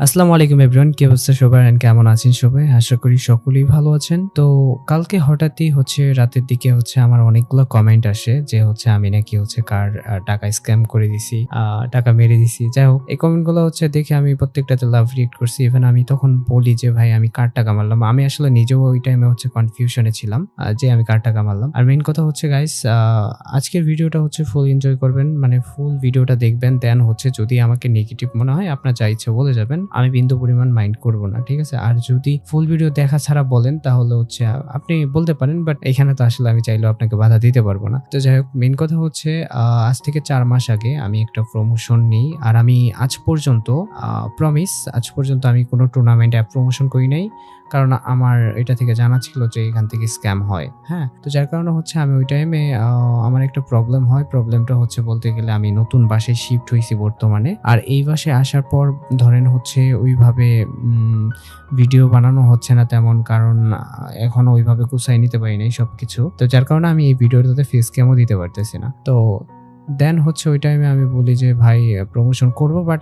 আসসালামু আলাইকুম এভরিওয়ান, কি অবস্থা সবার এন্ড কেমন আছেন সবাই? আশা করি সকলেই ভালো আছেন। তো কালকে হঠাৎই রাতের দিকে আমার অনেকগুলো কমেন্ট আসে যে আমি নাকি কার টাকা স্ক্যাম করে দিছি, টাকা মেরে দিছি। যাই হোক, এই কমেন্টগুলো দেখে আমি প্রত্যেকটাতে লাভ রিঅ্যাক্ট করছি। ইভেন আমি তখন বলি যে ভাই আমি কার টাকা মারলাম? আমি আসলে নিজেও ওই টাইমে কনফিউশনে ছিলাম যে আমি কার টাকা মারলাম। আর মেইন কথা গাইস, আজকের ভিডিওটা ফুল এনজয় করবেন, মানে ফুল ভিডিওটা দেখবেন। দেন যদি আমাকে নেগেটিভ মনে হয় আপনার যা ইচ্ছে বলে যাবেন, আমি বিন্দু পরিমাণ মাইন্ড করব না, ঠিক আছে? আর যদি ফুল ভিডিও দেখা ছাড়া বলেন তাহলে আপনি বলতে পারেন, বাট এখানে তো আসলে আমি চাইলেও আপনাকে বাধা দিতে পারবো না। তো যাই হোক, মেইন কথা আজ থেকে 4 মাস আগে আমি একটা প্রমোশন নিই। আর আমি আজ পর্যন্ত আজ পর্যন্ত আমি কোনো টুর্নামেন্ট অ্যাপ প্রমোশন করি নাই, কারণ আমার এটা থেকে জানা ছিল যে এখান থেকে স্ক্যাম হয়। হ্যাঁ, তো যার কারণে আমি ওই টাইমে আমার একটা প্রবলেম হয়। প্রবলেমটা বলতে গেলে আমি নতুন বাসায় শিফট হয়েছি বর্তমানে। আর এই বাসায় আসার পর ধরেন ওইভাবে ভিডিও বানানো হচ্ছে না তেমন, কারণ এখনো ওইভাবে গুছাই নিতে পারি নাই সবকিছু। তো যার কারণে আমি এই ভিডিওটাতে ফেস ক্যামও দিতে পারতেছি না। তো দেন ওই টাইমে আমি বলি যে ভাই প্রমোশন করব, বাট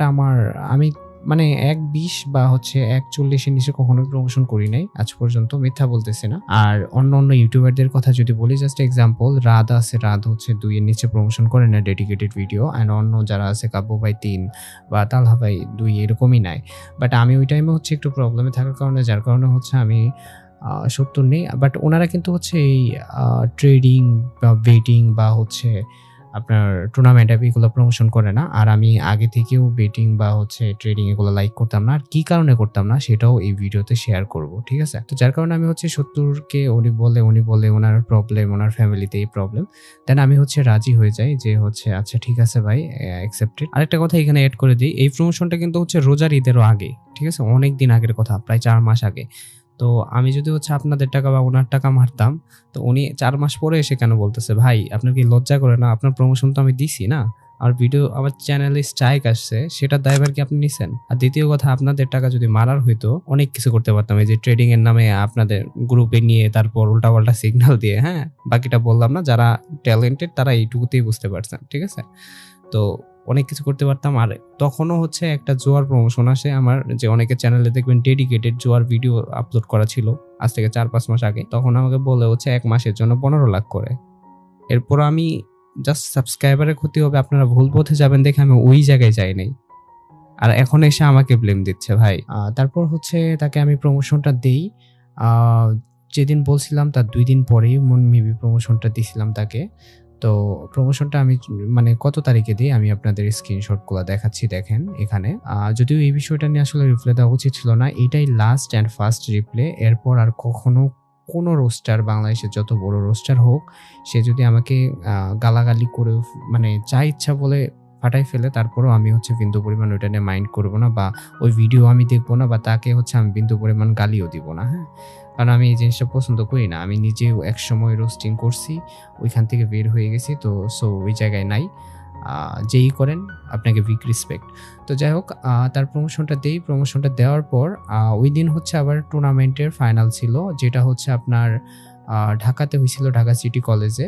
আমি মানে 1.20 বা 1.40 এর নিচে কখনোই প্রমোশন করি নাই আজ পর্যন্ত, মিথ্যা বলতেছি না। আর অন্য ইউটিউবারদের কথা যদি বলি, জাস্ট এক্সাম্পল, রাত 2 এর নিচে প্রমোশন করে না ডেডিকেটেড ভিডিও। অ্যান্ড অন্য যারা আছে, কাব্য ভাই 3 বা তালহা ভাই 2 এরকমই নাই। বাট আমি ওই টাইমে একটু প্রবলেমে থাকার কারণে, যার কারণে আমি 70 নেই। বাট ওনারা কিন্তু এই ট্রেডিং বা বেটিং বা আপনার টুর্নামেন্ট অ্যাপ এগুলো প্রমোশন করে না। আর আমি আগে থেকেও বেটিং বা ট্রেডিং এগুলো লাইক করতাম না। আর কি কারণে করতাম না সেটাও এই ভিডিওতে শেয়ার করব, ঠিক আছে? তো যার কারণে আমি 70 কে উনি বলে ওনার প্রবলেম, ওনার ফ্যামিলিতে এই প্রবলেম। দেন আমি রাজি হয়ে যাই যে আচ্ছা ঠিক আছে ভাই, অ্যাকসেপ্টেড। আরেকটা কথা এখানে এড করে দিই, এই প্রমোশনটা কিন্তু রোজার ঈদেরও আগে, ঠিক আছে? অনেক দিন আগের কথা, প্রায় 4 মাস আগে। তো আমি যদি আপনাদের টাকা বা ওনার টাকা মারতাম, তো উনি 4 মাস পরে এসে কেন বলতেছে, ভাই আপনার কি লজ্জা করে না? আপনার প্রমোশন তো আমি দিছি না? আর ভিডিও আমার চ্যানেলে স্ট্রাইক আসছে, সেটার দায়ভার কি আপনি নিছেন? আর দ্বিতীয় কথা, আপনাদের টাকা যদি মারার হইতো, অনেক কিছু করতে পারতাম। এই যে ট্রেডিং এর নামে আপনাদের গ্রুপে নিয়ে তারপর উল্টাপাল্টা সিগন্যাল দিয়ে, হ্যাঁ, বাকিটা বললাম না। যারা ট্যালেন্টেড তারা এইটুকুতেই বুঝতে পারছেন, ঠিক আছে? তো অনেক কিছু করতে পারতাম। আর তখনও একটা জোয়ার প্রমোশন আসে আমার, যে অনেকের চ্যানেলে দেখবেন ডেডিকেটেড জোয়ার ভিডিও আপলোড করা ছিল আজ থেকে 4-5 মাস আগে। তখন আমাকে বলে 1 মাসের জন্য 15 লাখ করে। এরপর আমি জাস্ট সাবস্ক্রাইবারের ক্ষতি হবে, আপনারা ভুল পথে যাবেন দেখে আমি ওই জায়গায় যাই নাই। আর এখন এসে আমাকে ব্লেম দিচ্ছে ভাই। তারপর তাকে আমি প্রমোশনটা দেই। আ যেদিন বলছিলাম তার 2 দিন পরেই মেবি প্রমোশনটা দিছিলাম তাকে। তো প্রমোশনটা আমি মানে কত তারিখে দেই আমি আপনাদের স্ক্রিনশটগুলো দেখাচ্ছি, দেখেন এখানে। যদিও এই বিষয়টা নিয়ে আসলে রিপ্লাই দেওয়া উচিত ছিল না। এটাই লাস্ট অ্যান্ড ফার্স্ট রিপ্লে। এরপর আর কখনো কোনো রোস্টার, বাংলাদেশের যত বড় রোস্টার হোক, সে যদি আমাকে গালাগালি করে মানে যা ইচ্ছা বলে ফাটাই ফেলে, তারপরেও আমি বিন্দু পরিমাণ ওইটা নিয়ে মাইন্ড করব না, বা ওই ভিডিও আমি দেখব না, বা তাকে আমি বিন্দু পরিমাণ গালিও দিব না, হ্যাঁ? কারণ আমি এই জিনিসটা পছন্দ করি না। আমি নিজেও একসময় রোস্টিং করছি, ওইখান থেকে বের হয়ে গেছি। তো ওই জায়গায় নাই। যেই করেন আপনাকে বিগ রেসপেক্ট। তো যাই হোক, তার প্রমোশনটা দেই। প্রমোশনটা দেওয়ার পর ওই দিন আবার টুর্নামেন্টের ফাইনাল ছিল, যেটা আপনার ঢাকাতে হয়েছিল, ঢাকা সিটি কলেজে।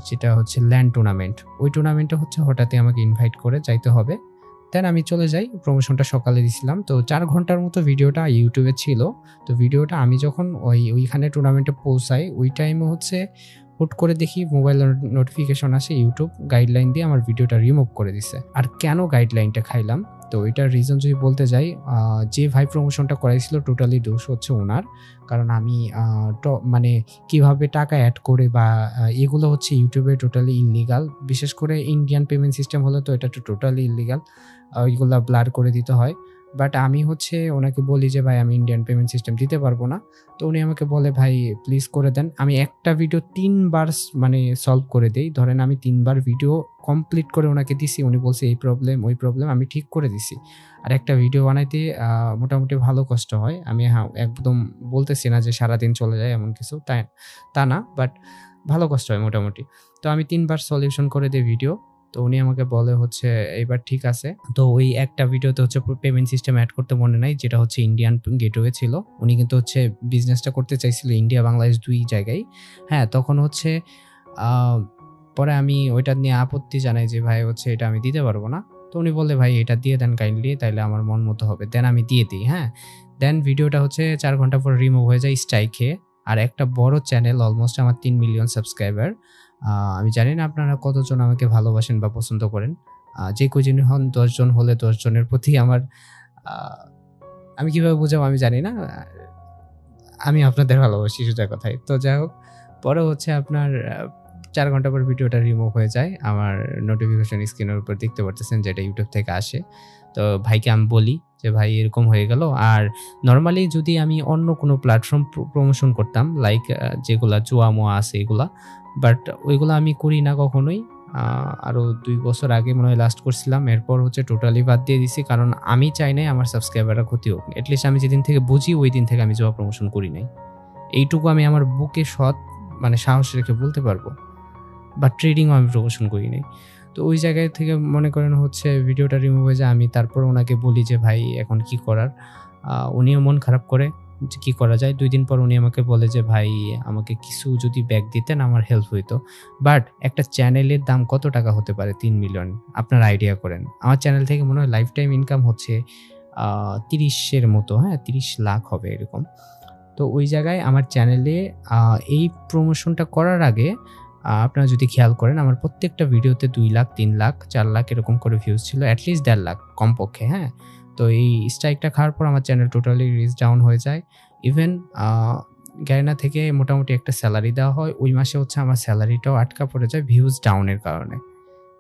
যেটা ল্যান্ড টুর্নামেন্ট। ওই টুর্নামেন্টে হঠাৎই আমাকে ইনভাইট করে যাইতে হবে। দেন আমি চলে যাই। প্রমোশনটা সকালে দিছিলাম। তো 4 ঘন্টার মতো ভিডিওটা ইউটিউবে ছিল। তো ভিডিওটা আমি যখন ওইখানে টুর্নামেন্টে পৌঁছাই, ওই টাইমে হুট করে দেখি মোবাইলের নোটিফিকেশন আসে, ইউটিউব গাইডলাইন দিয়ে আমার ভিডিওটা রিমুভ করে দিছে। আর কেন গাইডলাইনটা খাইলাম? তো এটার রিজন যদি বলতে যাই, যে ভাই প্রমোশনটা করাইছিল টোটালি দোষ ওনার। কারণ আমি মানে কিভাবে টাকা অ্যাড করে বা এগুলো ইউটিউবে টোটালি ইললিগাল। বিশেষ করে ইন্ডিয়ান পেমেন্ট সিস্টেম হলে তো এটা তো টোটালি ইললিগাল। ওইগুলা ব্লার করে দিতে হয়। বাট আমি ওনাকে বলি যে ভাই আমি ইন্ডিয়ান পেমেন্ট সিস্টেম দিতে পারবো না। তো উনি আমাকে বলে ভাই প্লিজ করে দেন। আমি একটা ভিডিও 3 বার মানে সলভ করে দেই। ধরেন আমি 3 বার ভিডিও কমপ্লিট করে ওনাকে দিছি। উনি বলছে এই প্রবলেম, ওই প্রবলেম, আমি ঠিক করে দিছি। আর একটা ভিডিও বানাইতে মোটামুটি ভালো কষ্ট হয়। আমি একদম বলতেছি না যে সারাদিন চলে যায় এমন কিছু, তা না। বাট ভালো কষ্ট হয় মোটামুটি। তো আমি 3 বার সলিউশন করে দেই ভিডিও। তো উনি আমাকে বলে এবার ঠিক আছে। তো ওই একটা ভিডিওতে পেমেন্ট সিস্টেম এড করতে মনে নাই, যেটা ইন্ডিয়ান গেটওয়ে ছিল। উনি কিন্তু বিজনেসটা করতে চাইছিল ইন্ডিয়া বাংলাদেশ 2 জায়গায়। হ্যাঁ, তখন আ পরে আমি ওইটা নিয়ে আপত্তি জানাই যে ভাই এটা আমি দিতে পারবো না। তো উনি বলে, "ভাই এটা দিয়ে দেন কাইন্ডলি, তাইলে আমার মন মতো হবে।" দেন আমি দিয়ে দিই, হ্যাঁ? দেন ভিডিওটা হচ্ছে ৪ ঘন্টা পর রিমুভ হয়ে যায় স্ট্রাইক খেয়ে। আর একটা বড় চ্যানেল, অলমোস্ট আমার ৩ মিলিয়ন সাবস্ক্রাইবার। আমি জানি না আপনারা কতজন আমাকে ভালোবাসেন বা পছন্দ করেন। যে কয়জনই হন, ১০ জন হলে ১০ জনের প্রতি আমার আ আমি কিভাবে বুঝাবো আমি জানি না। আমি আপনাদের ভালোবাসি, সোজা কথায়। তো যাই হোক, পরে হচ্ছে আপনার ৪ ঘন্টা পর ভিডিওটা রিমুভ হয়ে যায়। আমার নোটিফিকেশন স্ক্রিনের উপর দেখতে পারতেছেন যেটা YouTube থেকে আসে। তো ভাইকে আমি বলি যে, "ভাই এরকম হয়ে গেল।" আর নরমালি যদি আমি অন্য কোনো প্ল্যাটফর্ম প্রমোশন করতাম, লাইক যেগুলা জুয়া-মুয়া আছে এগুলা। বাট ওইগুলা আমি করি না কখনোই। আ আরো ২ বছর আগে মনে হয় লাস্ট করছিলাম। এরপর হচ্ছে টোটালি বাদ দিয়ে দিছি। কারণ আমি চাই নাই আমার সাবস্ক্রাইবাররা ক্ষতি হোক। এটলিস্ট আমি যেদিন থেকে বুঝি ওই দিন থেকে আমি জুয়া প্রমোশন করি নাই। এইটুকু আমি আমার বুকে মানে সাহস রেখে বলতে পারবো। বা ট্রেডিংও আমি প্রমোশন করি নাই। তো ওই জায়গায় থেকে মনে করেন হচ্ছে ভিডিওটা রিমুভ হয়ে যায়। আমি তারপর উনাকে বলি যে, "ভাই এখন কি করার?" উনিও মন খারাপ করে যে, "কি করা যায়?" ২ দিন পর উনি আমাকে বলে যে, "ভাই আমাকে কিছু যদি ব্যাক দিতেন আমার হেল্প হইতো।" বাট একটা চ্যানেলের দাম কত টাকা হতে পারে? ৩ মিলিয়ন। আপনারা আইডিয়া করেন। আমার চ্যানেল থেকে মনে হয় লাইফ টাইম ইনকাম হচ্ছে ৩০ এর মতো, হ্যাঁ? ৩০ লাখ হবে এরকম। তো ওই জায়গায় আমার চ্যানেলে এই প্রমোশনটা করার আগে আপনারা যদি খেয়াল করেন আমার প্রত্যেকটা ভিডিওতে ২ লাখ, ৩ লাখ, ৪ লাখ এরকম করে ভিউজ ছিল। এট লিস্ট ১.৫ লাখ কমপক্ষে, হ্যাঁ? তো এই স্ট্রাইকটা খাওয়ার পর আমার চ্যানেল টোটালি রিচ ডাউন হয়ে যায়। ইভেন আ গায়না থেকে মোটামুটি একটা সেলারি দেওয়া হয়। ওই মাসে হচ্ছে আমার সেলারিটাও আটকা পড়ে যায় ভিউজ ডাউনের কারণে।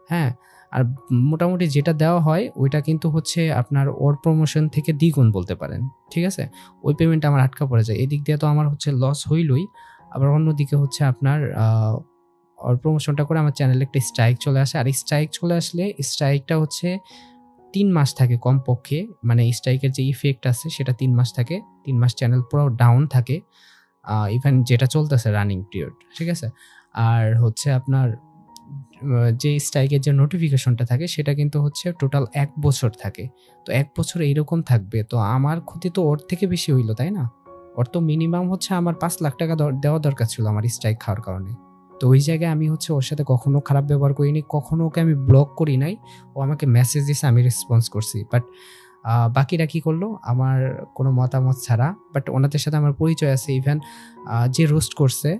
হ্যাঁ? আর মোটামুটি যেটা দেওয়া হয় ওইটা কিন্তু হচ্ছে আপনার ওর প্রমোশন থেকে দ্বিগুণ বলতে পারেন। ঠিক আছে? ওই পেমেন্টটা আমার আটকা পড়ে যায়। এদিক দিয়ে তো আমার হচ্ছে লস হইলই। আবার অন্যদিকে হচ্ছে আপনার ওর প্রমোশনটা করে আমার চ্যানেলে একটা স্ট্রাইক চলে আসে। আর স্ট্রাইক চলে আসলে স্ট্রাইকটা হচ্ছে ৩ মাস থাকে কমপক্ষে। মানে স্ট্রাইকের যে ইফেক্ট আছে সেটা ৩ মাস থাকে। ৩ মাস চ্যানেল পুরো ডাউন থাকে। ইভেন যেটা চলতেছে রানিং পিরিয়ড। ঠিক আছে? আর হচ্ছে আপনার যে স্ট্রাইকের যে নোটিফিকেশনটা থাকে সেটা কিন্তু হচ্ছে টোটাল ১ বছর থাকে। তো ১ বছর এইরকম থাকবে। তো আমার ক্ষতি তো ওর থেকে বেশি হইল, তাই না? ওর তো মিনিমাম হচ্ছে আমার ৳৫,০০,০০০ দেওয়া দরকার ছিল আমার স্ট্রাইক খাওয়ার কারণে। তো ওই জায়গায় আমি হচ্ছে ওর সাথে কখনো খারাপ ব্যবহার করিনি। কখনো ওকে আমি ব্লক করি নাই। ও আমাকে মেসেজ দিছে, আমি রেসপন্স করছি। বাট বাকিরা কি করল? আমার কোনো মতামত ছাড়া, বাট ওনাদের সাথে আমার পরিচয় আছে। ইভেন যে রোস্ট করছে,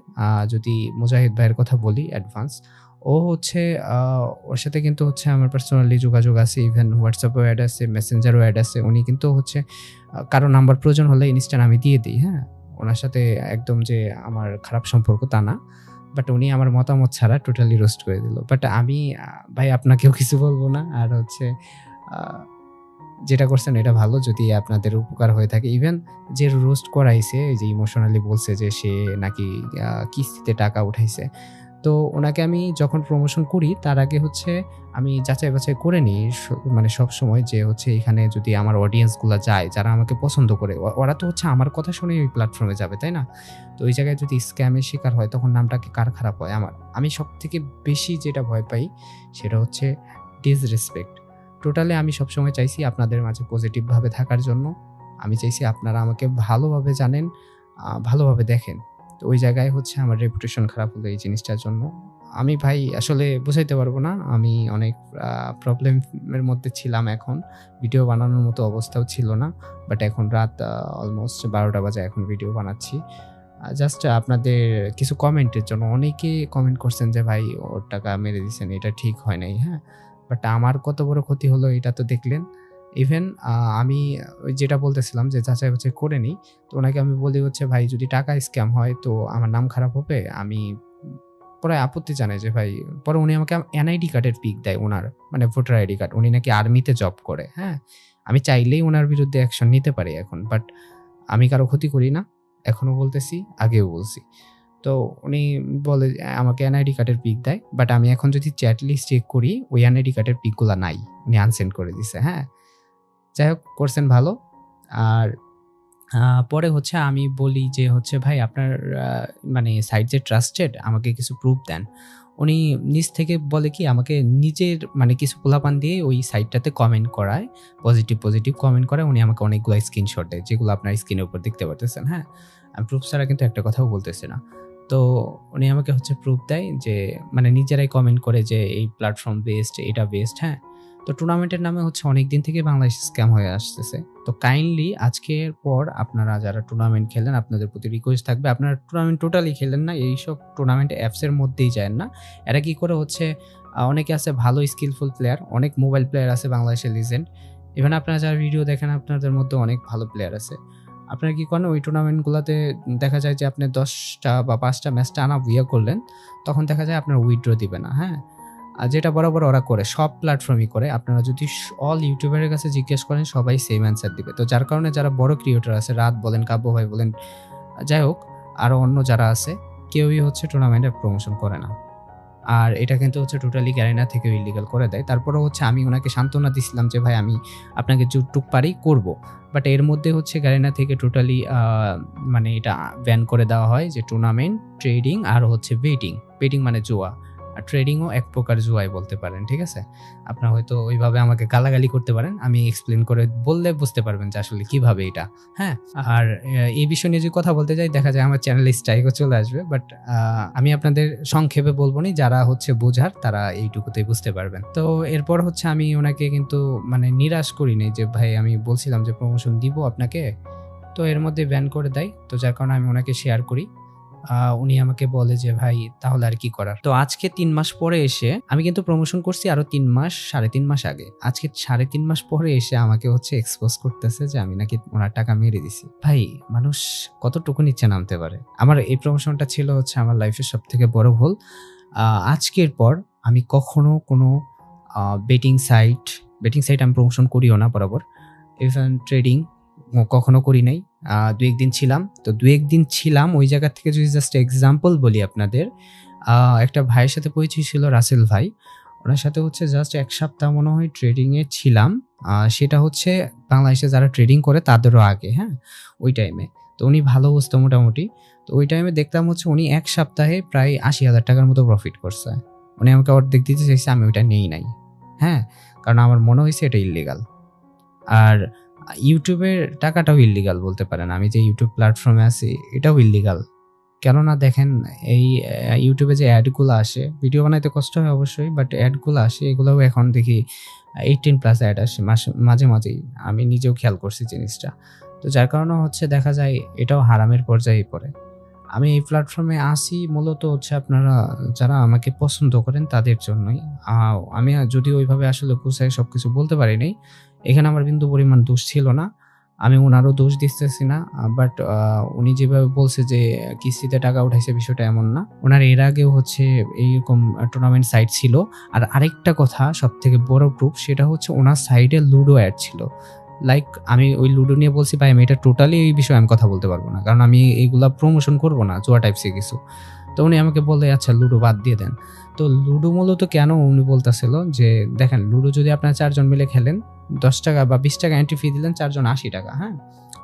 যদি মুজাহিদ ভাইয়ের কথা বলি অ্যাডভান্স, ও হচ্ছে আ ওর সাথে কিন্তু হচ্ছে আমার পার্সোনালি যোগাযোগ আছে। ইভেন WhatsApp এও এড আছে, Messenger এও এড আছে। উনি কিন্তু হচ্ছে কারো নাম্বার প্রয়োজন হলে ইনস্ট্যান্ট আমি দিয়ে দেই, হ্যাঁ? উনার সাথে একদম যে আমার খারাপ সম্পর্ক তা না। বাট উনি আমার মতামত ছাড়া টোটালি রোস্ট করে দিল। বাট আমি ভাই আপনাকেও কিছু বলব না। আর হচ্ছে আ যেটা করছেন এটা ভালো, যদি আপনাদের উপকার হয়ে থাকে। ইভেন যে রোস্ট করাইছে, এই যে ইমোশনালি বলছে যে সে নাকি কিস্তিতে টাকা উঠাইছে। তো উনাকে আমি যখন প্রমোশন করি তার আগে হচ্ছে আমি যাচাই-বাছাই করে নিই মানে সবসময় যে হচ্ছে এখানে যদি আমার অডিয়েন্স গুলা যায়, যারা আমাকে পছন্দ করে, ওরা তো হচ্ছে আমার কথা শুনেই ওই প্ল্যাটফর্মে যাবে, তাই না? তো ওই জায়গায় যদি স্ক্যামের শিকার হয় তখন নামটা কি কার খারাপ হয়? আমার। আমি সবথেকে বেশি যেটা ভয় পাই সেটা হচ্ছে ডিসরেসপেক্ট। টোটালি আমি সবসময় চাইছি আপনাদের মাঝে পজিটিভ ভাবে থাকার জন্য। আমি চাইছি আপনারা আমাকে ভালোভাবে জানেন, ভালোভাবে দেখেন। তো ওই জায়গায় হচ্ছে আমার রেপুটেশন খারাপ হলো এই জিনিসটার জন্য। আমি ভাই আসলে বুঝাইতে পারব না। আমি অনেক আ প্রবলেম এর মধ্যে ছিলাম এখন। ভিডিও বানানোর মতো অবস্থাও ছিল না। বাট এখন রাত অলমোস্ট ১২টা বাজে, এখন ভিডিও বানাচ্ছি। জাস্ট আপনাদের কিছু কমেন্টের জন্য। অনেকে কমেন্ট করছেন যে, "ভাই ওর টাকা মেরে দিছেন, এটা ঠিক হয় নাই।" হ্যাঁ? বাট আমার কত বড় ক্ষতি হলো এটা তো দেখলেন। ইভেন আমি ওই যেটা বলতেছিলাম যে যাচাই-বাছাই করে নিই। তো উনাকে আমি বলি হচ্ছে, "ভাই যদি টাকা স্ক্যাম হয় তো আমার নাম খারাপ হবে।" আমি পরে আপত্তি জানাই যে, "ভাই" পরে উনি আমাকে এনআইডি কার্ডের পিক দেয় উনার। মানে ভোটার আইডি কার্ড। উনি নাকি আর্মিতে জব করে, হ্যাঁ? আমি চাইলেই উনার বিরুদ্ধে অ্যাকশন নিতে পারি এখন। বাট আমি কারো ক্ষতি করি না। এখনো বলতেছি, আগেও বলছি। তো উনি বলে আমাকে এনআইডি কার্ডের পিক দেয়। বাট আমি এখন যদি চ্যাট লিস্ট চেক করি, ওই এনআইডি কার্ডের পিক গুলা নাই। উনি আনসেন্ড করে দিছে, হ্যাঁ? যাই হোক, করছেন ভালো। আর আ পরে হচ্ছে আমি বলি যে হচ্ছে, "ভাই আপনার আ মানে সাইট যে ট্রাস্টেড, আমাকে কিছু প্রুফ দেন।" উনি নিজ থেকে বলে কি আমাকে নিজের মানে কিছু পোলাপান দিয়ে ওই সাইটটাতে কমেন্ট করায়। পজিটিভ কমেন্ট করায়। উনি আমাকে অনেকগুলা স্ক্রিনশট দেয়, যেগুলো আপনার স্ক্রিনের উপর দেখতে পারতেছেন, হ্যাঁ? আমি প্রুফ ছাড়া কিন্তু একটা কথাও বলতেছি না। তো উনি আমাকে হচ্ছে প্রুফ দেয় যে মানে নিজেরাই কমেন্ট করে যে এই প্ল্যাটফর্ম বেস্ট, এটা বেস্ট, হ্যাঁ? তো তো টুর্নামেন্টের নামে হচ্ছে অনেকদিন থেকে বাংলাদেশে স্ক্যাম হয়ে আসতেছে। তো কাইন্ডলি আজকের পর আপনারা যারা টুর্নামেন্ট খেলেন আপনাদের প্রতি রিকোয়েস্ট থাকবে, আপনারা টুর্নামেন্ট টোটালি খেলেন না, এইসব টুর্নামেন্ট অ্যাপসের মধ্যেই যায়েন না। এরা কি করে হচ্ছে অনেকে আছে ভালো স্কিলফুল প্লেয়ার, অনেক মোবাইল প্লেয়ার আছে বাংলাদেশের লিজেন্ড। ইভেন আপনারা যারা ভিডিও দেখেন আপনাদের মধ্যে অনেক ভালো প্লেয়ার আছে। আপনারা কি করেন ওই টুর্নামেন্টগুলোতে দেখা যায় যে আপনি 10টা বা 5টা ম্যাচ টানা ইয়ে করলেন, তখন দেখা যায় আপনার উইথড্র দিবে না, হ্যাঁ? আর যেটা বরাবর ওরা করে, সব প্ল্যাটফর্মই করে। আপনারা যদি অল ইউটিউবারের কাছে জিজ্ঞেস করেন সবাই সেম অ্যান্সার দিবে। তো যার কারণে যারা বড় ক্রিয়েটর আছে, রাত বলেন, কাব্য ভাই বলেন, যাই হোক আরও অন্য যারা আছে, কেউই হচ্ছে টুর্নামেন্টে প্রমোশন করে না। আর এটা কিন্তু হচ্ছে টোটালি গ্যারিনা থেকেও ইলিগাল করে দেয়। তারপরেও হচ্ছে আমি ওনাকে সান্ত্বনা দিছিলাম যে ভাই আমি আপনাকে যতটুক পারি করব। বাট এর মধ্যে হচ্ছে গ্যারিনা থেকে টোটালি মানে এটা ব্যান করে দেওয়া হয় যে টুর্নামেন্ট, ট্রেডিং আর হচ্ছে বেটিং। বেটিং মানে জুয়া, আর ট্রেডিংও এক প্রকার জুয়াই বলতে পারেন, ঠিক আছে? আপনারা হয়তো ওইভাবে আমাকে গালাগালি করতে পারেন, আমি এক্সপ্লেন করে বললে বুঝতে পারবেন যে আসলে কীভাবে এটা, হ্যাঁ? আর এই বিষয় নিয়ে যদি কথা বলতে যাই দেখা যায় আমার চ্যানেলে স্ট্রাইকও চলে আসবে। বাট আমি আপনাদের সংক্ষেপে বলবো নি, যারা হচ্ছে বোঝার তারা এইটুকুতেই বুঝতে পারবেন। তো এরপর হচ্ছে আমি ওনাকে কিন্তু মানে নিরাশ করিনি যে ভাই আমি বলছিলাম যে প্রমোশন দিব আপনাকে, তো এর মধ্যে ব্যান করে দেয়। তো যার কারণে আমি ওনাকে শেয়ার করি। উনি আমাকে বলে যে ভাই তাহলে আর কি করার। তো আজকে 3 মাস পরে এসে আমি কিন্তু প্রমোশন করছি আরো 3 মাস 3.5 মাস আগে। আজকে 3.5 মাস পরে এসে আমাকে হচ্ছে এক্সপোজ করতেছে যে আমি নাকি ওনার টাকা মেরে দিছি। ভাই মানুষ কতটুকু নিচে নামতে পারে? আমার এই প্রমোশনটা ছিল হচ্ছে আমার লাইফের সবথেকে বড় ভুল। আজকের পর আমি কখনো কোনো বেটিং সাইট আমি প্রমোশন করিও না বরাবর। ইভেন ট্রেডিং কখনো করি নাই। ২-১ দিন ছিলাম। তো ২-১ দিন ছিলাম ওই জায়গা থেকে যদি জাস্ট এক্সাম্পল বলি আপনাদের, একটা ভাইয়ের সাথে পরিচয় ছিল রাসেল ভাই। ওনার সাথে হচ্ছে জাস্ট ১ সপ্তাহ মনে হয় ট্রেডিংয়ে ছিলাম। সেটা হচ্ছে বাংলাদেশে যারা ট্রেডিং করে তাদেরও আগে, হ্যাঁ? ওই টাইমে। তো উনি ভালো বুঝতো মোটামুটি। তো ওই টাইমে দেখতাম হচ্ছে উনি ১ সপ্তাহে প্রায় ৮০,০০০ টাকার মতো প্রফিট করছে। উনি আমাকে অর্ধেক দিতে চাইছে, আমি ওইটা নেই নাই, হ্যাঁ? কারণ আমার মনে হইছে এটা ইল্লিগাল। আর ইউটিউবের টাকাটাও ইল্লিগাল বলতে পারেন। আমি যে ইউটিউব প্ল্যাটফর্মে আছি এটাও ইল্লিগাল। কেননা দেখেন এই ইউটিউবে যে অ্যাডগুলো আসে, ভিডিও বানাইতে কষ্ট হয় অবশ্যই, বাট অ্যাডগুলো আসে এগুলোও এখন দেখি 18+ অ্যাড আসে মাঝে মাঝেই। আমি নিজেও খেয়াল করছি জিনিসটা। তো যার কারণে হচ্ছে দেখা যায় এটাও হারামের পর্যায়ে পড়ে। আমি এই প্ল্যাটফর্মে আসি মূলত হচ্ছে আপনারা যারা আমাকে পছন্দ করেন তাদের জন্যই। আমি যদিও ওইভাবে আসলে গুছায় সবকিছু বলতে পারি নাই। এখানে আমার বিন্দু পরিমাণ দোষ ছিল না। আমি উনারও দোষ দিতেছি না। বাট উনি যেভাবে বলছে যে কিস্তিতে টাকা উঠাইছে বিষয়টা এমন না। উনার এর আগেও হচ্ছে এইরকম টুর্নামেন্ট সাইট ছিল। আর আরেকটা কথা সবথেকে বড় প্রুফ সেটা হচ্ছে উনার সাইডে লুডো অ্যাড ছিল। লাইক আমি ওই লুডো নিয়ে বলছি ভাই আমি এটা টোটালি এই বিষয়ে আমি কথা বলতে পারবো না। কারণ আমি এইগুলা প্রমোশন করব না জুয়া টাইপসের কিছু। তো উনি আমাকে বললে আচ্ছা লুডো বাদ দিয়ে দেন। তো লুডো মূলত কেন উনি বলতেছিল যে দেখেন লুডো যদি আপনারা 4 জন মিলে খেলেন, ৳10 বা ৳20 এন্ট্রি ফি দিলেন, 4 জন ৳80, হ্যাঁ?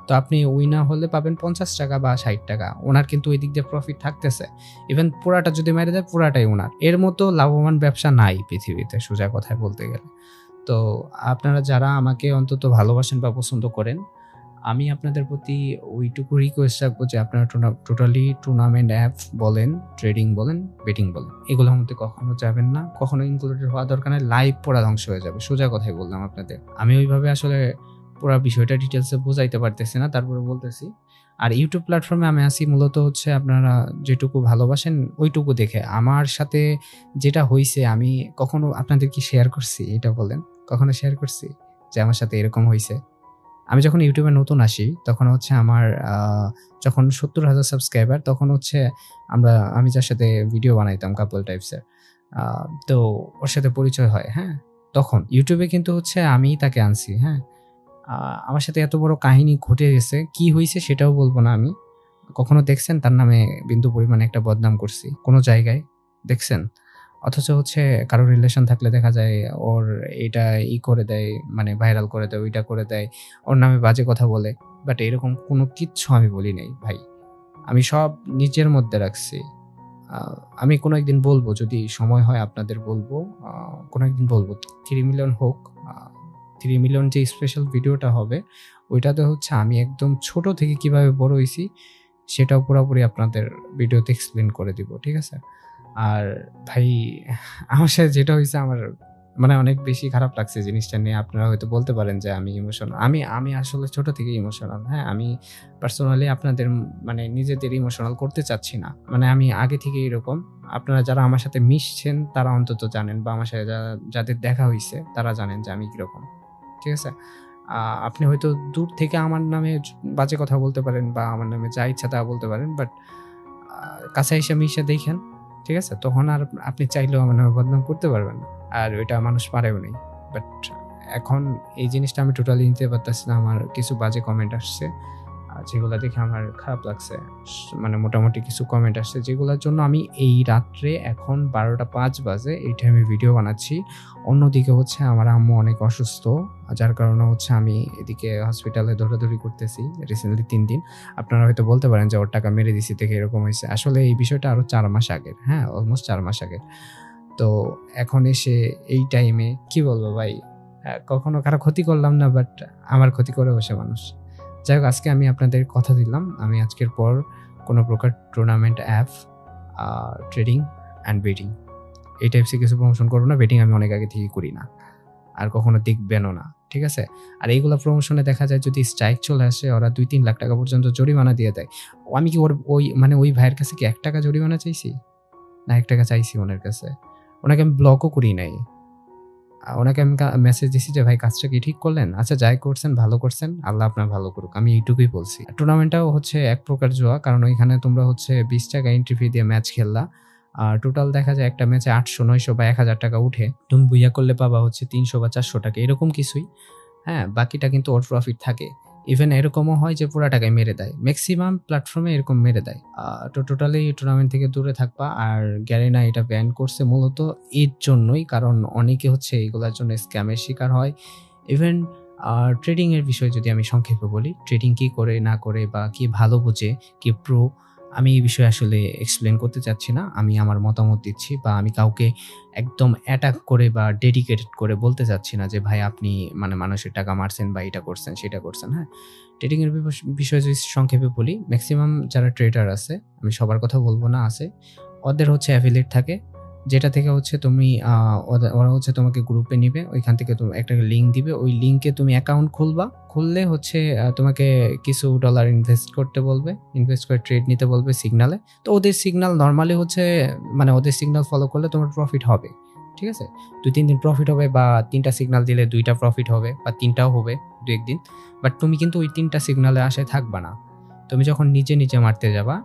তো আপনি উইনার হলে পাবেন ৳50 বা ৳60। উনার কিন্তু ওই দিক দিয়ে প্রফিট থাকতেছে। ইভেন পুরাটা যদি মেরে দেয় পুরাটাই উনার। এর মতো লাভবান ব্যবসা নাই পৃথিবীতে সোজা কথায় বলতে গেলে। তো আপনারা যারা আমাকে অন্তত ভালোবাসেন বা পছন্দ করেন, আমি আপনাদের প্রতি ওইটুকু রিকোয়েস্ট রাখবো যে আপনারা টোটালি টুর্নামেন্ট অ্যাপ বলেন, ট্রেডিং বলেন, বেটিং বলেন, এগুলোর মধ্যে কখনো যাবেন না। কখনো ইনক্লুডেড হওয়া দরকার নাই। লাইফ পুরা ধ্বংস হয়ে যাবে। সোজা কথাই বললাম আপনাদের। আমি ওইভাবে আসলে পুরা বিষয়টা ডিটেইলসে বোঝাইতে পারতেছি না। তারপরে বলতেছি। আর ইউটিউব প্ল্যাটফর্মে আমি আছি মূলত হচ্ছে আপনারা যেটুকু ভালোবাসেন ওইটুকু দেখে। আমার সাথে যেটা হইছে আমি কখনো আপনাদের কি শেয়ার করছি এটা বলেন? কখনো শেয়ার করছি? যে আমার সাথে এরকম হইছে? আমি যখন ইউটিউবে নতুন আসি তখন হচ্ছে আমার যখন ৭০,০০০ সাবস্ক্রাইবার তখন হচ্ছে আমি যার সাথে ভিডিও বানাইতাম কাপল টাইপসের, তো ওর সাথে পরিচয় হয়, হ্যাঁ? তখন ইউটিউবে কিন্তু হচ্ছে আমিই তাকে আনছি, হ্যাঁ? আমার সাথে এত বড় কাহিনী ঘটে গেছে, কি হইছে সেটাও বলব না আমি। কখনো দেখছেন তার নামে বিন্দু পরিমাণে একটা বদনাম করছি কোনো জায়গায়? দেখছেন? অথচ হচ্ছে কারো রিলেশন থাকলে দেখা যায় ওর এটা করে দেয়, মানে ভাইরাল করে দেয়, ওইটা করে দেয়, ওর নামে বাজে কথা বলে। বাট এরকম কোনো কিচ্ছু আমি বলি নাই ভাই। আমি সব নিজের মধ্যে রাখছি। আ আমি কোনো একদিন বলব যদি সময় হয় আপনাদের বলব। কোনো একদিন বলব 3 মিলিয়ন হোক, 3 মিলিয়ন যে স্পেশাল ভিডিওটা হবে ওইটাতে হচ্ছে আমি একদম ছোট থেকে কিভাবে বড় হইছি সেটাও পুরাপুরি আপনাদের ভিডিওতে এক্সপ্লেইন করে দিব। ঠিক আছে? আর ভাই আমার সাথে যেটা হইছে আমার মানে অনেক বেশি খারাপ লাগছে জিনিসটা নিয়ে। আপনারা হয়তো বলতে পারেন যে আমি ইমোশনাল। আমি আসলে ছোট থেকেই ইমোশনাল। হ্যাঁ? আমি পার্সোনালি আপনাদের মানে নিজেদের ইমোশনাল করতে চাচ্ছি না। মানে আমি আগে থেকেই এরকম। আপনারা যারা আমার সাথে মিশছেন তারা অন্তত জানেন, বা আমার সাথে যাদের দেখা হইছে তারা জানেন যে আমি কিরকম। ঠিক আছে? আ আপনি হয়তো দূর থেকে আমার নামে বাজে কথা বলতে পারেন, বা আমার নামে যা ইচ্ছা তা বলতে পারেন। বাট আ কাছে আইসা মিশা দেইখেন। ঠিক আছে? তখন আর আপনি চাইলেও আমার নামে বদনাম করতে পারবেন না। আর ওইটা মানুষ পারেও নাই। বাট এখন এই জিনিসটা আমি টোটালি নিতে পারতেছি না। আমার কিছু বাজে কমেন্ট আসছে। যেগুলা দেখে আমার খারাপ লাগছে। মানে মোটামুটি কিছু কমেন্ট আসছে, যেগুলার জন্য আমি এই রাত্রে এখন ১২টা ৫ বাজে এই টাইমে ভিডিও বানাচ্ছি। অন্যদিকে হচ্ছে আমার আম্মু অনেক অসুস্থ। যার কারণে হচ্ছে আমি এদিকে হসপিটালে দৌড়াদৌড়ি করতেছি রিসেন্টলি ৩ দিন। আপনারা হয়তো বলতে পারেন যে ওর টাকা মেরে দিছি দেখে এরকম হইছে। আসলে এই বিষয়টা আরো ৪ মাস আগের। হ্যাঁ? অলমোস্ট ৪ মাস আগের। তো এখন এসে এই টাইমে কি বলবো ভাই? কখনো কারো ক্ষতি করলাম না, বাট আমার ক্ষতি করে বসে মানুষ। যাই হোক, আজকে আমি আপনাদের কথা দিলাম, আমি আজকের পর কোনো প্রকার টুর্নামেন্ট অ্যাপ, আ ট্রেডিং অ্যান্ড বেটিং এই টাইপসের কিছু প্রমোশন করব না। বেটিং আমি অনেক আগে থেকেই করি না। আর কখনো দেখবেনও না। ঠিক আছে? আর এইগুলা প্রমোশনে দেখা যায় যদি স্ট্রাইক চলে আসে, ওরা ২-৩ লাখ টাকা পর্যন্ত জরিমানা দিয়ে দেয়। আমি কি ওই ভাইয়ের কাছে কি ৳১ জরিমানা চাইছি? না ৳১ চাইছি ওনার কাছে। ওনাকে আমি ব্লকও করি নাই। ওনাকে আমি মেসেজ দিছি যে, "ভাই কাজটা কি ঠিক করলেন? আচ্ছা যাই করছেন ভালো করছেন। আল্লাহ আপনার ভালো করুক।" আমি এইটুকুই বলছি। টুর্নামেন্টটাও হচ্ছে এক প্রকার জুয়া। কারণ ওইখানে তোমরা হচ্ছে ৳২০ এন্ট্রি ফি দিয়ে ম্যাচ খেললা। টোটাল দেখা যায় একটা ম্যাচে ৳৮০০, ৳৯০০ বা ৳১,০০০ উঠে। তুমি বুইয়া করলে পাবা হচ্ছে ৳৩০০ বা ৳৪০০ এরকম কিছুই। হ্যাঁ? বাকিটা কিন্তু ওর প্রফিট থাকে। ইভেন এরকমও হয় যে পুরা টাকাই মেরে দেয়। মেক্সিমাম প্ল্যাটফর্মে এরকম মেরে দেয়। টোটালি টুর্নামেন্ট থেকে দূরে থাকবা। আর গ্যারিনা এটা ব্যান করছে মূলত এর জন্যই। কারণ অনেকে হচ্ছে এগুলার জন্য স্ক্যামের শিকার হয়। ইভেন ট্রেডিং এর বিষয়ে যদি আমি সংক্ষেপে বলি, ট্রেডিং কি করে না করে বা কি ভালো বোঝে, কি প্রো, আমি এই বিষয়ে আসলে এক্সপ্লেইন করতে চাচ্ছি না। আমি আমার মতামত দিচ্ছি, বা আমি কাউকে একদম অ্যাটাক করে বা ডেডিকেটেড করে বলতে চাচ্ছি না যে ভাই আপনি মানে মানুষের টাকা মারছেন বা এটা করছেন, সেটা করছেন, হ্যাঁ? ট্রেডিং এর বিষয়ে যদি সংক্ষেপে বলি, মেক্সিমাম যারা ট্রেডার আছে, আমি সবার কথা বলব না, আছে। ওদের হচ্ছে অ্যাফিলিয়েট থাকে। যেটা থেকে হচ্ছে তুমি ওরা হচ্ছে তোমাকে গ্রুপে নিবে। ওইখান থেকে একটা লিঙ্ক দিবে। ওই লিঙ্কে তুমি অ্যাকাউন্ট খুলবা। খুললে হচ্ছে তোমাকে কিছু ডলার ইনভেস্ট করতে বলবে। ইনভেস্ট করে ট্রেড নিতে বলবে সিগনালে। তো ওদের সিগনাল নরমালি হচ্ছে, মানে ওদের সিগনাল ফলো করলে তোমার প্রফিট হবে। ঠিক আছে? ২-৩ দিন প্রফিট হবে, বা ৩ টা সিগনাল দিলে ২ টা প্রফিট হবে, বা ৩ টাও হবে ২-১ দিন। বাট তুমি কিন্তু ওই ৩ টা সিগনালের আশায় থাকবা না। তুমি যখন নিজে মারতে যাবা,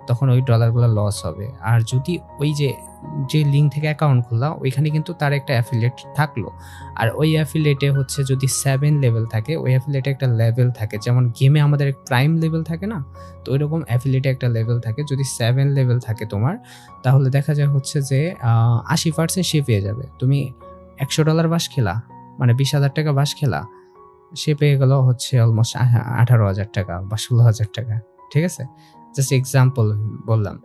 তখন ওই ডলারগুলো লস হবে। আর যদি ওই যে লিঙ্ক থেকে অ্যাকাউন্ট খুললা, ওইখানে কিন্তু তার একটা অ্যাফিলিয়েট থাকলো। আর ওই অ্যাফিলিয়েটে হচ্ছে যদি 7 লেভেল থাকে, ওই অ্যাফিলিয়েটে একটা লেভেল থাকে। যেমন গেমে আমাদের প্রাইম লেভেল থাকে না? তো ঐরকম অ্যাফিলিয়েটে একটা লেভেল থাকে। যদি 7 লেভেল থাকে তোমার, তাহলে দেখা যায় হচ্ছে যে ৮০% সে পেয়ে যাবে। তুমি $১০০ বাস খেলা, মানে ৳২০,০০০ বাস খেলা, সে পেয়ে গেল হচ্ছে অলমোস্ট ৳১৮,০০০ বা ৳১৬,০০০। ঠিক আছে? জাস্ট এক্সাম্পল বললাম।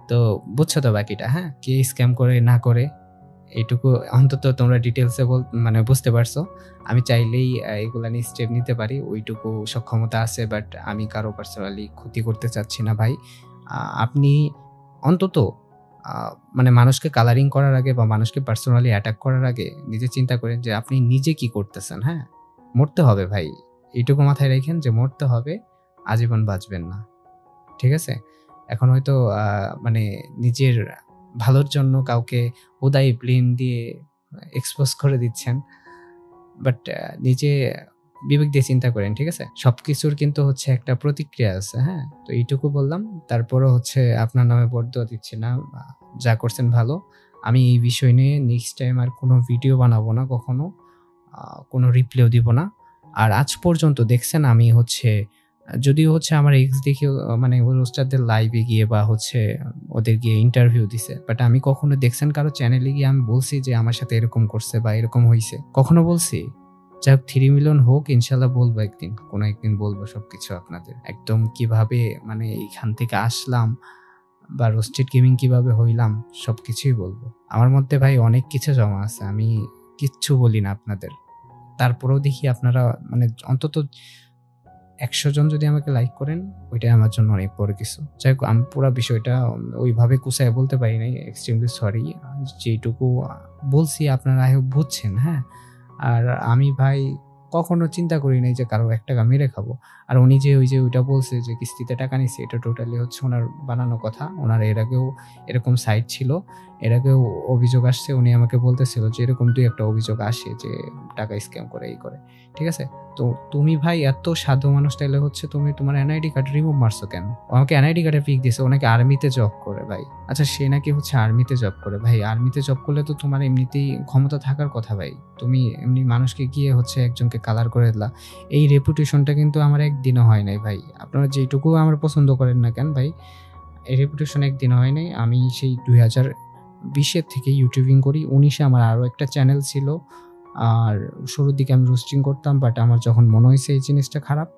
তো বুঝছো তো বাকিটা, হ্যাঁ? কে স্ক্যাম করে না করে, এইটুকু অন্তত তোমরা ডিটেইলসে মানে বুঝতে পারছো। আমি চাইলেই এগুলা নিয়ে স্টেপ নিতে পারি। ওইটুকু সক্ষমতা আছে, বাট আমি কারো পার্সোনালি ক্ষতি করতে চাচ্ছি না ভাই। আপনি অন্তত আ মানে মানুষকে কালারিং করার আগে বা মানুষকে পার্সোনালি অ্যাটাক করার আগে নিজে চিন্তা করেন যে আপনি নিজে কি করতেছেন, হ্যাঁ? মরতে হবে ভাই। এইটুকু মাথায় রাইখেন যে মরতে হবে, আজীবন বাঁচবেন না। ঠিক আছে? এখন হয়তো মানে নিজের ভালোর জন্য কাউকে উদাই ব্লেম দিয়ে এক্সপোজ করে দিচ্ছেন। বাট নিজে বিবেক দিয়ে চিন্তা করেন, ঠিক আছে? সবকিছুর কিন্তু হচ্ছে একটা প্রতিক্রিয়া আছে, হ্যাঁ? তো এইটুকু বললাম। তারপরও হচ্ছে আপনার নামে বরদোয়া দিচ্ছি না। যা করছেন ভালো। আমি এই বিষয় নিয়ে নেক্সট টাইম আর কোনো ভিডিও বানাবো না কখনো। আ কোনো রিপ্লাইও দিব না। আর আজ পর্যন্ত দেখছেন আমি হচ্ছে যদিও হচ্ছে আমার এক্স দেখেও মানে ওই রোস্টারদের লাইভে গিয়ে বা হচ্ছে ওদের গিয়ে ইন্টারভিউ দিছে। বাট আমি কখনো দেখছেন কারো চ্যানেলে গিয়ে আমি বলছি যে আমার সাথে এরকম করছে বা এরকম হইছে? কখনো বলছি? যাই হোক 3 মিলিয়ন হোক, ইনশাআল্লাহ বলবো একদিন। কোনো একদিন বলবো সবকিছু আপনাদের। একদম কিভাবে মানে এইখান থেকে আসলাম বা রোস্টেড গেমিং কিভাবে হইলাম, সবকিছুই বলবো। আমার মধ্যে ভাই অনেক কিছু জমা আছে। আমি কিচ্ছু বলি না আপনাদের। তারপরেও দেখি আপনারা মানে অন্তত 100 জন যদি আমাকে লাইক করেন ওইটাই আমার জন্য অনেক বড় কিছু। যাই হোক আমি পুরা বিষয়টা ওইভাবে গুছাইয়া বলতে পারি নাই। Extremely sorry. যেটুকু বলছি আপনারা আই হোপ বুঝছেন, হ্যাঁ? আর আমি ভাই কখনো চিন্তা করি নাই যে কারো ৳1 মেরে খাবো। আর উনি যে ওইটা বলছে যে কিস্তিতে টাকা নিছে এটা টোটালি হচ্ছে উনার বানানো কথা। উনার এর আগেও এরকম সাইট ছিল। এর আগেও অভিযোগ আসছে। উনি আমাকে বলতেছিল যে এরকম ২-১ টা অভিযোগ আসে যে টাকা স্ক্যাম করে, এই করে। ঠিক আছে? তো তুমি ভাই এত সাধু মানুষ তাইলে হচ্ছে তুমি তোমার এনআইডি কার্ড রিমুভ মারছো কেন? ও আমাকে এনআইডি কার্ডের পিক দিছে। ও নাকি আর্মিতে জব করে ভাই। আচ্ছা সে নাকি হচ্ছে আর্মিতে জব করে। ভাই আর্মিতে জব করলে তো তোমার এমনিতেই ক্ষমতা থাকার কথা ভাই। তুমি এমনি মানুষকে গিয়ে হচ্ছে একজনকে কালার করে দিলা। এই রেপুটেশনটা কিন্তু আমার একদিনও হয় নাই ভাই। আপনারা যেইটুকু আমার পছন্দ করেন না কেন ভাই, এই রেপুটেশন একদিনও হয় নাই। আমি সেই 2020 এর থেকে ইউটিউবিং করি। 19 এ আমার আরো একটা চ্যানেল ছিল। আর শুরুর দিকে আমি রোস্টিং করতাম। বাট আমার যখন মনে হইছে এই জিনিসটা খারাপ,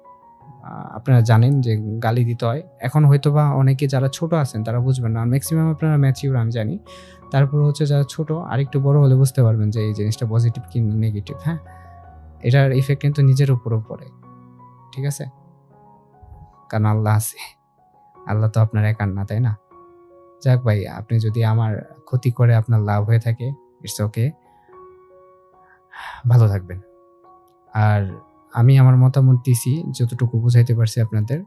আপনারা জানেন যে গালি দিতে হয়। এখন হয়তোবা অনেকে যারা ছোট আছেন তারা বুঝবেন না। আর মেক্সিমাম আপনারা ম্যাচিউর আমি জানি। তারপরে হচ্ছে যারা ছোট আরেকটু বড় হলে বুঝতে পারবেন যে এই জিনিসটা পজিটিভ কি নেগেটিভ, হ্যাঁ? এটার ইফেক্ট কিন্তু নিজের উপরও পড়ে। ঠিক আছে? কারণ আল্লাহ আছে। আল্লাহ তো আপনার একার না, তাই না? যাক ভাই আপনি যদি আমার ক্ষতি করে আপনার লাভ হয়ে থাকে, ইটস ওকে। ভালো থাকবেন। আর আমি আমার মতামত দিছি, যতটুকু বুঝাইতে পারছি আপনাদের।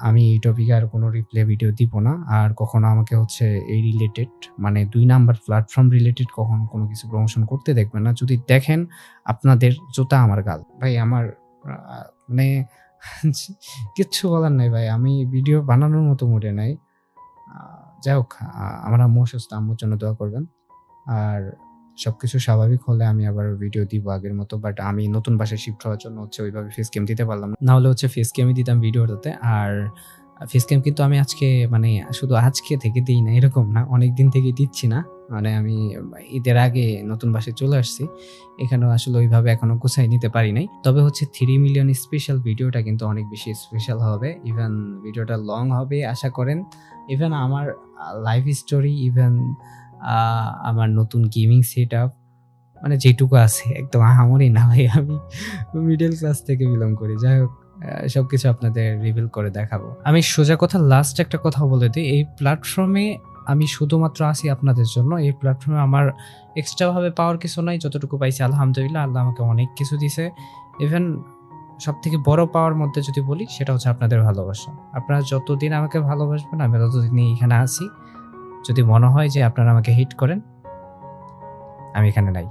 আমি এই টপিকে আর কোনো রিপ্লে ভিডিও দিব না। আর কখনো আমাকে হচ্ছে এই রিলেটেড মানে ২ নাম্বার প্ল্যাটফর্ম রিলেটেড কখনো কোনো কিছু প্রমোশন করতে দেখবেন না। যদি দেখেন আপনাদের জুতা আমার গাল। ভাই আমার মানে কিচ্ছু বলার নাই ভাই। আমি ভিডিও বানানোর মতো মুডে নাই। আ যাই হোক আমার আম্মু অসুস্থ, আম্মুর জন্য দোয়া করবেন। আর সবকিছু স্বাভাবিক হলে আমি আবার ভিডিও দিব আগের মতো। বাট আমি নতুন বাসায় শিফট হওয়ার জন্য হচ্ছে ওইভাবে ফেস ক্যাম দিতে পারলাম না। না হলে হচ্ছে ফেস ক্যামই দিতাম ভিডিওটাতে। আর ফেস ক্যাম কিন্তু আমি আজকে মানে শুধু আজকে থেকে দিই না এরকম না। অনেকদিন থেকেই দিচ্ছি না। মানে আমি ঈদের আগে নতুন বাসায় চলে আসছি। এখানেও আসলে ওইভাবে এখনো গুছাই নিতে পারি নাই। তবে হচ্ছে 3 মিলিয়ন স্পেশাল ভিডিওটা কিন্তু অনেক বেশি স্পেশাল হবে। ইভেন ভিডিওটা লং হবে আশা করেন। ইভেন আমার লাইফ স্টোরি, ইভেন আমার নতুন গেমিং সেটআপ মানে যেটুকু আছে একদম আহামরি না ভাই। আমি মিডল ক্লাস থেকে বিলং করি। যাই হোক সবকিছু আপনাদের রিভিল করে দেখাবো। আমি সোজা কথা লাস্ট একটা কথা বলে দিই। এই প্ল্যাটফর্মে আমি শুধুমাত্র আছি আপনাদের জন্য। এই প্ল্যাটফর্মে আমার এক্সট্রা ভাবে পাওয়ার কিছু নাই। যতটুকু পাইছি আলহামদুলিল্লাহ। আল্লাহ আমাকে অনেক কিছু দিছে। ইভেন সবথেকে বড় পাওয়ার মধ্যে যদি বলি সেটা হচ্ছে আপনাদের ভালোবাসা। আপনারা যতদিন আমাকে ভালোবাসবেন আমি ততদিনই এখানে আছি। যদি মনে হয় যে আপনারা আমাকে হিট করেন, আমি এখানে নাই।